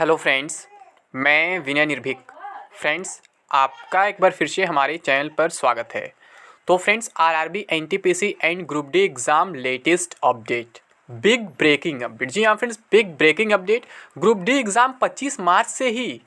Hello friends, मैं विनय निर्भीक। Friends, आपका एक बार फिर से हमारे चैनल पर स्वागत है। तो friends, RRB, NTPC and group D exam latest update, big breaking update. जी हाँ friends, big breaking update. Group D exam 25 March से ही,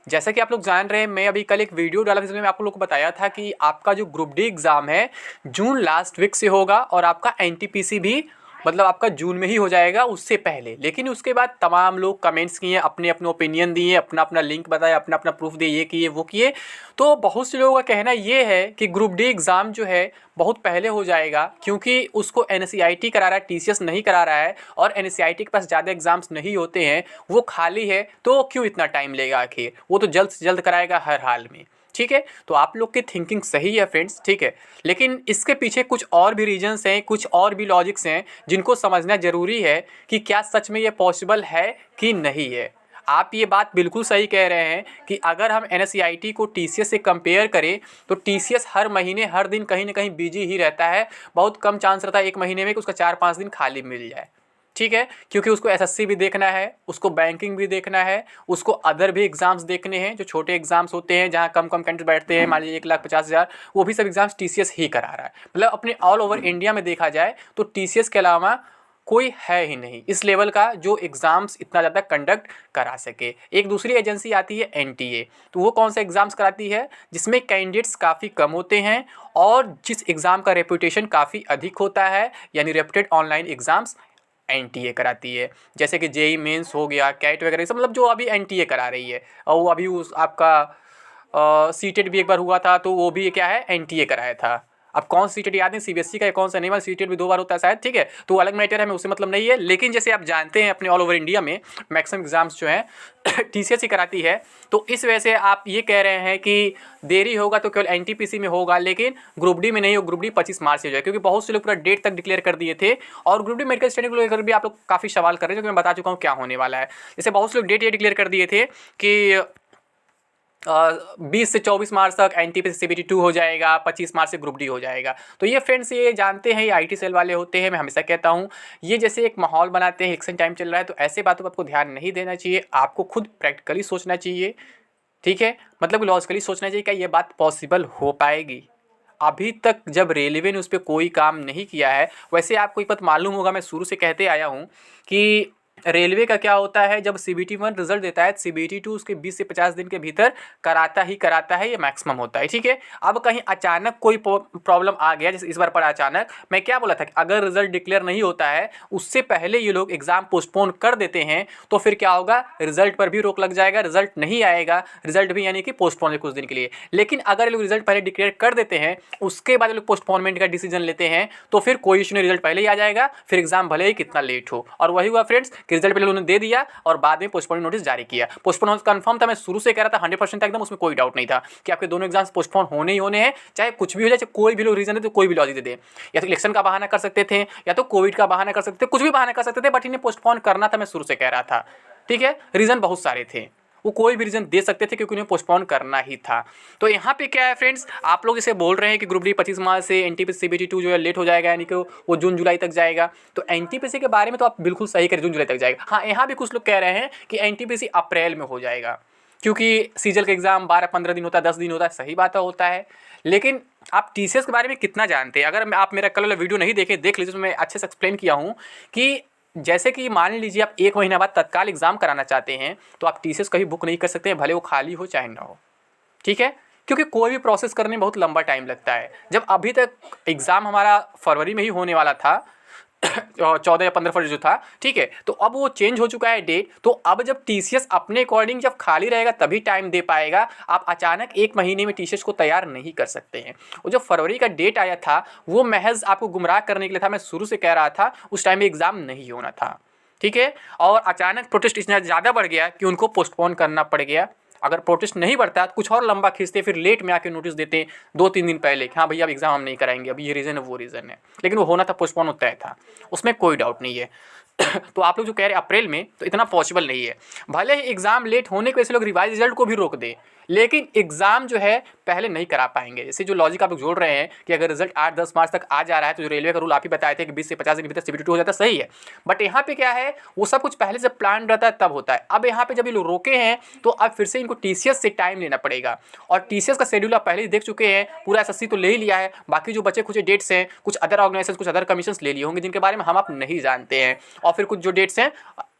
जैसा कि आप लोग जान रहे हैं, मैं अभी कल एक वीडियो डाला जिसमें मैं आप लोग को बताया था कि आपका जो ग्रुप डी एग्ज़ाम है जून लास्ट वीक से होगा और आपका एनटीपीसी भी मतलब आपका जून में ही हो जाएगा उससे पहले। लेकिन उसके बाद तमाम लोग कमेंट्स किए, अपने अपने ओपिनियन दिए, अपना अपना लिंक बताया, अपना अपना प्रूफ दिए, ये किए वो किए। तो बहुत से लोगों का कहना ये है कि ग्रुप डी एग्ज़ाम जो है बहुत पहले हो जाएगा क्योंकि उसको एनसीईआरटी करा रहा है, टीसीएस नहीं करा रहा है और एनसीईआरटी के पास ज़्यादा एग्जाम्स नहीं होते हैं, वो खाली है, तो क्यों इतना टाइम लेगा, आखिर वो तो जल्द से जल्द कराएगा हर हाल में। ठीक है, तो आप लोग की थिंकिंग सही है फ्रेंड्स, ठीक है। लेकिन इसके पीछे कुछ और भी रीजंस हैं, कुछ और भी लॉजिक्स हैं जिनको समझना ज़रूरी है कि क्या सच में ये पॉसिबल है कि नहीं है। आप ये बात बिल्कुल सही कह रहे हैं कि अगर हम एनसीईआरटी को टीसीएस से कंपेयर करें तो टीसीएस हर महीने हर दिन कहीं ना कहीं बिजी ही रहता है। बहुत कम चांस रहता है एक महीने में कि उसका 4-5 दिन खाली मिल जाए। ठीक है, क्योंकि उसको एसएससी भी देखना है, उसको बैंकिंग भी देखना है, उसको अदर भी एग्जाम्स देखने हैं जो छोटे एग्जाम्स होते हैं जहाँ कम कम कैंडिडेट बैठते हैं, मान लीजिए 1,50,000, वो भी सब एग्जाम्स टीसीएस ही करा रहा है। मतलब अपने ऑल ओवर इंडिया में देखा जाए तो टीसीएस के अलावा कोई है ही नहीं इस लेवल का जो एग्ज़ाम्स इतना ज़्यादा कंडक्ट करा सके। एक दूसरी एजेंसी आती है एनटीए, तो वो कौन सा एग्ज़ाम्स कराती है जिसमें कैंडिडेट्स काफ़ी कम होते हैं और जिस एग्ज़ाम का रेपुटेशन काफ़ी अधिक होता है, यानी रेपुटेड ऑनलाइन एग्ज़ाम्स एनटीए कराती है। जैसे कि जेई मेंस हो गया, कैट वगैरह सब, मतलब जो अभी एनटीए करा रही है। और वो अभी उस आपका सीटेट भी एक बार हुआ था तो वो भी क्या है, एनटीए कराया था। अब कौन सा सीटेट याद नहीं, सीबीएसई का कौन सा नहीं, मतलब सीटेट भी 2 बार होता है शायद, ठीक है, तो अलग मैटर है, हमें उससे मतलब नहीं है। लेकिन जैसे आप जानते हैं अपने ऑल ओवर इंडिया में मैक्सिमम एग्जाम्स जो हैं टीसीएस ही कराती है, तो इस वजह से आप ये कह रहे हैं कि देरी होगा तो केवल एनटीपीसी में होगा, लेकिन ग्रुप डी में नहीं हो। ग्रुप डी 25 मार्च से हो जाए, क्योंकि बहुत से लोग पूरा डेट तक डिक्लेयर कर दिए थे। और ग्रुप डी मेडिकल स्टैंडिंग को लेकर भी आप लोग काफ़ी सवाल कर रहे हैं, जो कि मैं बता चुका हूँ क्या होने वाला है। जैसे बहुत से लोग डेट ये डिक्लेयर कर दिए थे कि 20 से 24 मार्च तक एनटीपीसी सीबीटी 2 हो जाएगा, 25 मार्च से ग्रुप डी हो जाएगा। तो ये फ्रेंड्स ये जानते हैं, ये आईटी सेल वाले होते हैं। मैं हमेशा कहता हूँ ये जैसे एक माहौल बनाते हैं, इलेक्शन टाइम चल रहा है, तो ऐसे बातों पर आपको ध्यान नहीं देना चाहिए। आपको खुद प्रैक्टिकली सोचना चाहिए, ठीक है, मतलब लॉजिकली सोचना चाहिए क्या ये बात पॉसिबल हो पाएगी। अभी तक जब रेलवे ने उस पर कोई काम नहीं किया है, वैसे आपको एक बात मालूम होगा, मैं शुरू से कहते आया हूँ कि रेलवे का क्या होता है, जब सीबीटी 1 रिजल्ट देता है, सीबीटी 2 उसके 20 से 50 दिन के भीतर कराता ही कराता है, ये मैक्सिमम होता है। ठीक है, अब कहीं अचानक कोई प्रॉब्लम आ गया, जैसे इस बार पर अचानक, मैं क्या बोला था कि अगर रिजल्ट डिक्लेयर नहीं होता है उससे पहले ये लोग एग्जाम पोस्टपोन कर देते हैं तो फिर क्या होगा, रिजल्ट पर भी रोक लग जाएगा, रिजल्ट नहीं आएगा, रिजल्ट भी यानी कि पोस्टपोन है कुछ दिन के लिए। लेकिन अगर ये लोग रिजल्ट पहले डिक्लेयर कर देते हैं उसके बाद ये लोग पोस्टपोनमेंट का डिसीजन लेते हैं तो फिर कोई इशू नहीं, रिजल्ट पहले ही आ जाएगा, फिर एग्जाम भले ही कितना लेट हो। और वही हुआ फ्रेंड्स कि रिजल्ट पहले उन्होंने दे दिया और बाद में पोस्टपोन नोटिस जारी किया। पोस्टपोन कंफर्म था, मैं शुरू से कह रहा था 100% था एकदम, उसमें कोई डाउट नहीं था कि आपके दोनों एग्जाम्स पोस्टपोन होने ही होने हैं, चाहे कुछ भी हो जाए, चाहे कोई भी लोग रीजन है तो कोई भी लॉजिक दे दे। या तो इलेक्शन का बहाना कर सकते थे, या तो कोविड का बहाना कर सकते थे, कुछ भी बहाना कर सकते थे, बट इन्हें पोस्टपोन करना था, मैं शुरू से कह रहा था। ठीक है, रीजन बहुत सारे थे, वो कोई भी रीजन दे सकते थे क्योंकि उन्हें पोस्टपोन करना ही था। तो यहाँ पे क्या है फ्रेंड्स, आप लोग इसे बोल रहे हैं कि ग्रुप डी 25 मार्च से, एनटीपीसी सीबीटी 2 जो है लेट हो जाएगा, यानी कि वो जून जुलाई तक जाएगा। तो एनटीपीसी के बारे में तो आप बिल्कुल सही करें, जून जुलाई तक जाएगा। हाँ, यहाँ भी कुछ लोग कह रहे हैं कि एनटीपीसी अप्रैल में हो जाएगा क्योंकि सीजल का एग्जाम 12-15 दिन होता है, 10 दिन होता है, सही बात होता है। लेकिन आप टीसीएस के बारे में कितना जानते हैं? अगर आप मेरा कल वाला वीडियो नहीं देखे, देख लीजिए, उसमें मैं अच्छे से एक्सप्लेन किया हूँ कि जैसे कि मान लीजिए आप 1 महीना बाद तत्काल एग्जाम कराना चाहते हैं तो आप टीसीएस कभी बुक नहीं कर सकते हैं, भले वो खाली हो चाहे ना हो। ठीक है, क्योंकि कोई भी प्रोसेस करने में बहुत लंबा टाइम लगता है। जब अभी तक एग्ज़ाम हमारा फरवरी में ही होने वाला था 14 या 15 फरवरी जो था, ठीक है, तो अब वो चेंज हो चुका है डेट। तो अब जब टीसीएस अपने अकॉर्डिंग जब खाली रहेगा तभी टाइम दे पाएगा। आप अचानक 1 महीने में टीसीएस को तैयार नहीं कर सकते हैं। वो जो फरवरी का डेट आया था वो महज आपको गुमराह करने के लिए था, मैं शुरू से कह रहा था उस टाइम में एग्ज़ाम नहीं होना था। ठीक है, और अचानक प्रोटेस्ट इतना ज़्यादा बढ़ गया कि उनको पोस्टपोन करना पड़ गया। अगर प्रोटेस्ट नहीं बढ़ता तो कुछ और लंबा खींचते, फिर लेट में आके नोटिस देते 2-3 दिन पहले कि हाँ भैया अब एग्ज़ाम हम नहीं कराएंगे, अभी ये रीज़न है वो रीज़न है। लेकिन वो होना था, पोस्टपोन होता है था, उसमें कोई डाउट नहीं है। तो आप लोग जो कह रहे हैं अप्रैल में, तो इतना पॉसिबल नहीं है। भले ही एग्ज़ाम लेट होने की वजह से लोग रिवाइज रिजल्ट को भी रोक दे, लेकिन एग्ज़ाम जो है पहले नहीं करा पाएंगे। जैसे जो लॉजिक आप लोग जोड़ रहे हैं कि अगर रिजल्ट 8-10 मार्च तक आ जा रहा है तो जो रेलवे का रूल आप ही बताए थे कि 20 से 50 दिन के भीतर CBT 2 हो जाता है, सही है। बट यहाँ पे क्या है, वो सब कुछ पहले से प्लान रहता है तब होता है। अब यहाँ पे जब ये लोग रोके हैं तो अब फिर से इनको TCS से टाइम लेना पड़ेगा, और TCS का शेड्यूल आप पहले ही देख चुके हैं, पूरा SSC तो ले ही लिया है, बाकी जो बचे कुछ डेट्स हैं, कुछ अदर ऑर्गेनाइजेशन, कुछ अदर कमीशन ले लिए होंगे जिनके बारे में हम आप नहीं जानते हैं, और फिर कुछ जो डेट्स हैं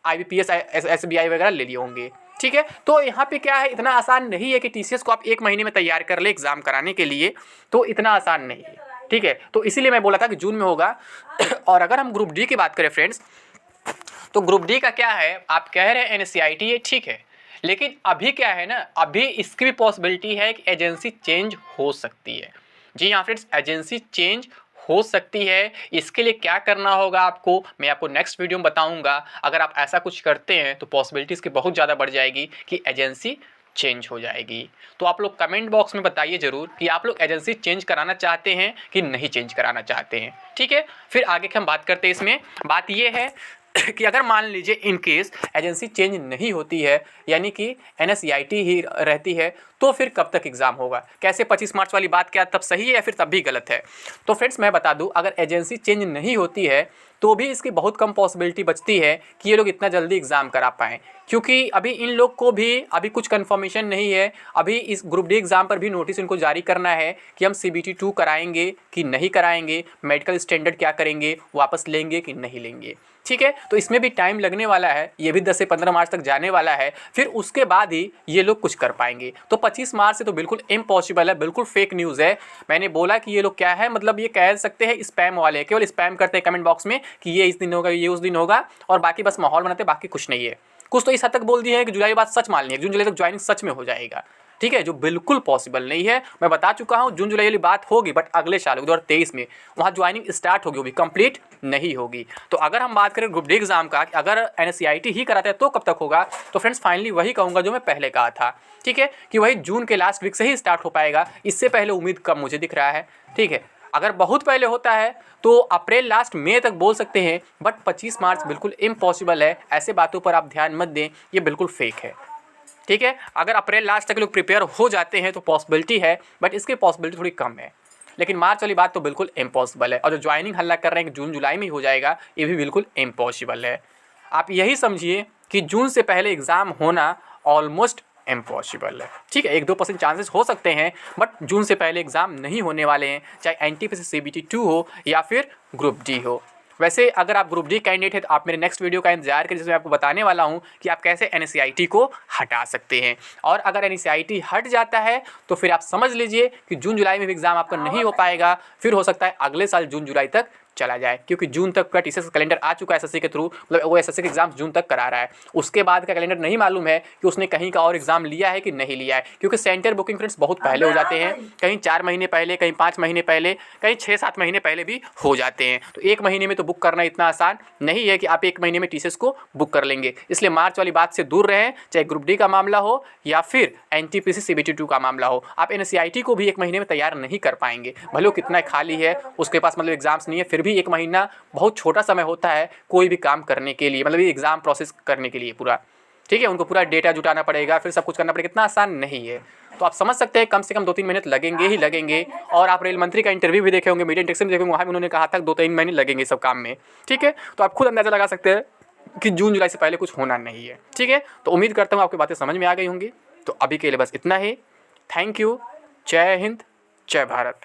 IBPS SBI वगैरह ले लिए होंगे। ठीक है, तो यहाँ पे क्या है, इतना आसान नहीं है कि TCS को आप 1 महीने में तैयार कर ले एग्जाम कराने के लिए, तो इतना आसान नहीं है। ठीक है, तो इसीलिए मैं बोला था कि जून में होगा। और अगर हम ग्रुप डी की बात करें फ्रेंड्स, तो ग्रुप डी का क्या है, आप कह रहे हैं NSCIT ये ठीक है, लेकिन अभी क्या है ना, अभी इसकी भी पॉसिबिलिटी है कि एजेंसी चेंज हो सकती है। जी हाँ फ्रेंड्स, एजेंसी चेंज हो सकती है। इसके लिए क्या करना होगा आपको, मैं आपको नेक्स्ट वीडियो में बताऊंगा। अगर आप ऐसा कुछ करते हैं तो पॉसिबिलिटी इसकी बहुत ज़्यादा बढ़ जाएगी कि एजेंसी चेंज हो जाएगी। तो आप लोग कमेंट बॉक्स में बताइए ज़रूर कि आप लोग एजेंसी चेंज कराना चाहते हैं कि नहीं चेंज कराना चाहते हैं। ठीक है, फिर आगे की हम बात करते हैं। इसमें बात ये है कि अगर मान लीजिए इन केस एजेंसी चेंज नहीं होती है, यानी कि NSCIT ही रहती है, तो फिर कब तक एग्ज़ाम होगा, कैसे 25 मार्च वाली बात क्या तब सही है या फिर तब भी गलत है। तो फ्रेंड्स मैं बता दूं, अगर एजेंसी चेंज नहीं होती है तो भी इसकी बहुत कम पॉसिबिलिटी बचती है कि ये लोग इतना जल्दी एग्ज़ाम करा पाएँ, क्योंकि अभी इन लोग को भी अभी कुछ कन्फर्मेशन नहीं है। अभी इस ग्रुप डी एग्ज़ाम पर भी नोटिस इनको जारी करना है कि हम CBT 2 कराएंगे कि नहीं कराएंगे, मेडिकल स्टैंडर्ड क्या करेंगे, वापस लेंगे कि नहीं लेंगे। ठीक है, तो इसमें भी टाइम लगने वाला है, ये भी 10 से 15 मार्च तक जाने वाला है, फिर उसके बाद ही ये लोग कुछ कर पाएंगे। तो 25 मार्च से तो बिल्कुल इम्पॉसिबल है, बिल्कुल फेक न्यूज़ है। मैंने बोला कि ये लोग क्या है, मतलब ये कह सकते हैं स्पैम वाले, केवल स्पैम करते हैं कमेंट बॉक्स में कि ये इस दिन होगा, ये उस दिन होगा, और बाकी बस माहौल बनाते, बाकी कुछ नहीं है। कुछ तो इस हद तक बोल दिए हैं कि जुलाई बात सच मान ली है, जून जुलाई तक ज्वाइनिंग सच में हो जाएगा। ठीक है, जो बिल्कुल पॉसिबल नहीं है। मैं बता चुका हूँ जून जुलाई वाली बात होगी, बट अगले साल 2023 में वहाँ ज्वाइनिंग स्टार्ट होगी, वो भी कंप्लीट नहीं होगी। तो अगर हम बात करें ग्रुप डी एग्जाम का, अगर NSCIT ही कराते हैं तो कब तक होगा, तो फ्रेंड्स फाइनली वही कहूँगा जो मैं पहले कहा था। ठीक है, कि वही जून के लास्ट वीक से ही स्टार्ट हो पाएगा, इससे पहले उम्मीद कम मुझे दिख रहा है। ठीक है, अगर बहुत पहले होता है तो अप्रैल लास्ट मई तक बोल सकते हैं, बट 25 मार्च बिल्कुल इम्पॉसिबल है। ऐसे बातों पर आप ध्यान मत दें, ये बिल्कुल फेक है। ठीक है, अगर अप्रैल लास्ट तक लोग प्रिपेयर हो जाते हैं तो पॉसिबिलिटी है, बट इसकी पॉसिबिलिटी थोड़ी कम है। लेकिन मार्च वाली बात तो बिल्कुल इम्पॉसिबल है, और जो ज्वाइनिंग हल्ला कर रहे हैं कि जून जुलाई में हो जाएगा, ये भी बिल्कुल इम्पॉसिबल है। आप यही समझिए कि जून से पहले एग्ज़ाम होना ऑलमोस्ट इम्पॉसिबल है। ठीक है, 1-2% चांसेस हो सकते हैं, बट जून से पहले एग्ज़ाम नहीं होने वाले हैं, चाहे NTPC CBT 2 हो या फिर ग्रुप डी हो। वैसे अगर आप ग्रुप डी कैंडिडेट है तो आप मेरे नेक्स्ट वीडियो का इंतजार करें, जिसमें आपको बताने वाला हूं कि आप कैसे NSCIT को हटा सकते हैं। और अगर NSCIT हट जाता है तो फिर आप समझ लीजिए कि जून जुलाई में भी एग्ज़ाम आपका नहीं हो पाएगा, फिर हो सकता है अगले साल जून जुलाई तक चला जाए, क्योंकि जून तक का TCS कैलेंडर आ चुका है SSC के थ्रू, मतलब वो SSC के एग्जाम जून तक करा रहा है। उसके बाद का कैलेंडर नहीं मालूम है कि उसने कहीं का और एग्जाम लिया है कि नहीं लिया है, क्योंकि सेंटर बुकिंग फ्रेंड्स बहुत पहले हो जाते हैं, कहीं 4 महीने पहले, कहीं 5 महीने पहले, कहीं 6-7 महीने पहले भी हो जाते हैं। तो 1 महीने में तो बुक करना इतना आसान नहीं है कि आप 1 महीने में TCS को बुक कर लेंगे। इसलिए मार्च वाली बात से दूर रहें, चाहे ग्रुप डी का मामला हो या फिर NTPC CBT 2 का मामला हो। आप NSCIT को भी 1 महीने में तैयार नहीं कर पाएंगे, भले वो कितना खाली है, उसके पास मतलब एग्जाम्स नहीं है, फिर भी 1 महीना बहुत छोटा समय होता है कोई भी काम करने के लिए, मतलब ये एग्ज़ाम प्रोसेस करने के लिए पूरा। ठीक है, उनको पूरा डेटा जुटाना पड़ेगा, फिर सब कुछ करना पड़ेगा, इतना आसान नहीं है। तो आप समझ सकते हैं कम से कम 2-3 महीने लगेंगे ही लगेंगे। और आप रेल मंत्री का इंटरव्यू भी देखे होंगे, मीडिया इंटरेक्शन भी देखे होंगे, वहाँ भी उन्होंने कहा था 2-3 महीने लगेंगे सब काम में। ठीक है, तो आप खुद अंदाज़ा लगा सकते हैं कि जून जुलाई से पहले कुछ होना नहीं है। ठीक है, तो उम्मीद करता हूँ आपकी बातें समझ में आ गई होंगी। तो अभी के लिए बस इतना ही। Thank you. जय हिंद, जय भारत।